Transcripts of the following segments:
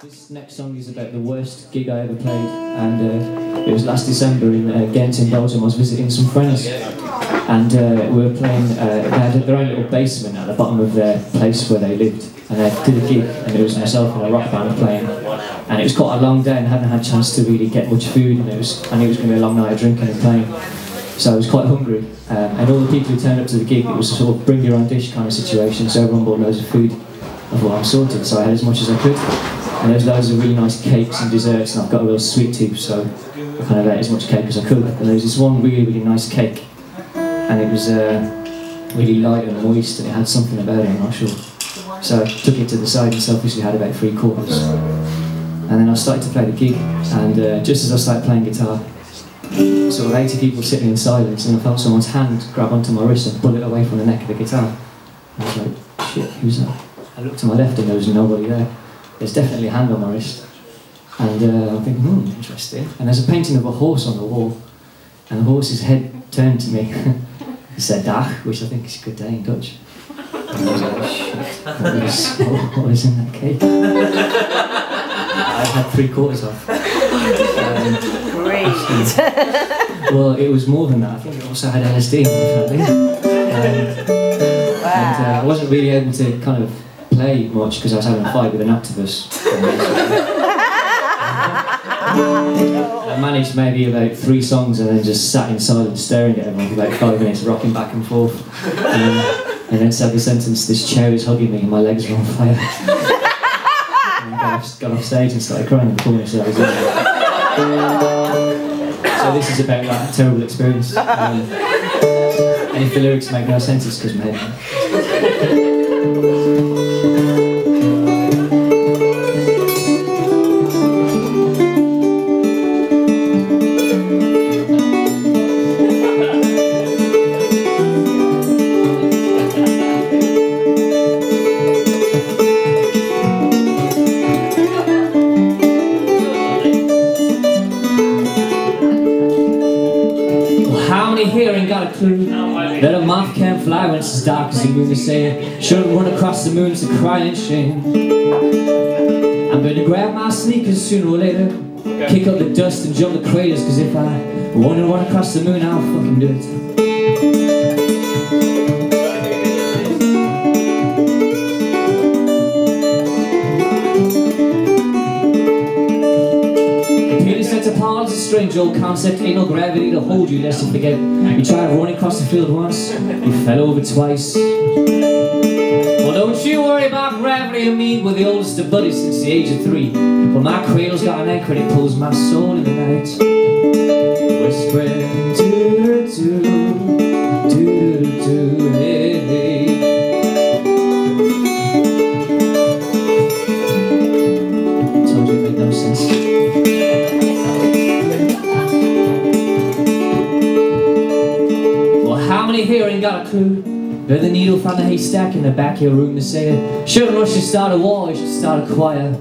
This next song is about the worst gig I ever played, and it was last December in Ghent in Belgium. I was visiting some friends, and we were playing, they had their own little basement at the bottom of their place where they lived, and I did a gig, and it was myself and a rock band playing, and it was quite a long day and I hadn't had a chance to really get much food, and I knew it was going to be a long night of drinking and playing, so I was quite hungry, and all the people who turned up to the gig, it was a sort of bring your own dish kind of situation, so everyone bought loads of food. I thought I'm sorted, so I had as much as I could. And there's loads of really nice cakes and desserts, and I've got a real sweet tooth, so I kind of ate as much cake as I could. And there was this one really, really nice cake, and it was really light and moist, and it had something about it, I'm not sure. So I took it to the side and selfishly had about 3/4. And then I started to play the gig, and just as I started playing guitar, sort of 80 people sitting in silence, and I felt someone's hand grab onto my wrist and pull it away from the neck of the guitar. And I was like, shit, who's that? I looked to my left and there was nobody there. There's definitely a hand on my wrist, and I'm thinking, interesting. And there's a painting of a horse on the wall, and the horse's head turned to me. He said "Dag," which I think is a good day in Dutch. And I was like, shit, what was in that cake? I had 3/4 off. Great. Well, it was more than that. I think it also had LSD in it. Wow. And I wasn't really able to kind of play much because I was having a fight with an activist. I managed maybe about 3 songs and then just sat in silence staring at everyone for about 5 minutes, rocking back and forth. And then said the sentence, "This chair is hugging me and my legs are on fire." And I got off stage and started crying in the corner, so that was it. So this is about that terrible experience. And if the lyrics make no sense, it's because my head. Here ain't got a clue that a moth can't fly when it's as dark as the moon. They say shouldn't run across the moon, it's a crying shame. I'm gonna grab my sneakers sooner or later, kick up the dust and jump the craters, cause if I wanna run across the moon, I'll fucking do it. It's a strange old concept, ain't no gravity to hold you lest you forget. You tried running across the field once, you fell over twice. Well, don't you worry about gravity, I mean, we're the oldest of buddies since the age of 3. But my cradle's got an anchor and it pulls my soul in the night. Whispering, doo-doo-doo, doo-doo-doo, hey, hey. Told you it made no sense. Here ain't got a clue where the needle found the haystack in the back of your room. To say shouldn't rush to start a war, you should start a choir.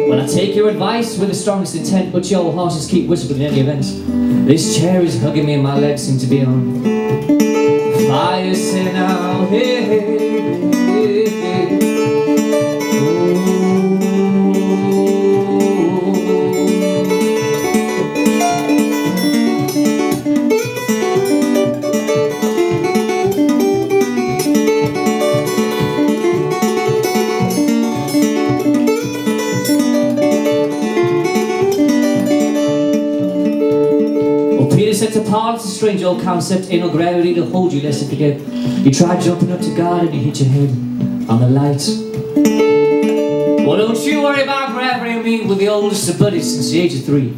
Well, I take your advice with the strongest intent, but your horses keep whispering in any event. This chair is hugging me and my legs seem to be on fire. Say now, hey, hey, hey, hey. Set apart, it's a strange old concept, ain't no gravity to hold you lest you forget. You tried jumping up to God and you hit your head on the light. Well, don't you worry about gravity, I mean, we're the oldest of buddies since the age of 3.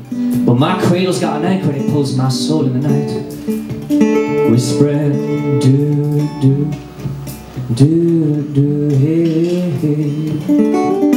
But my cradle's got an anchor and it pulls my soul in the night. Whispering, do-do, do-do, hey, hey.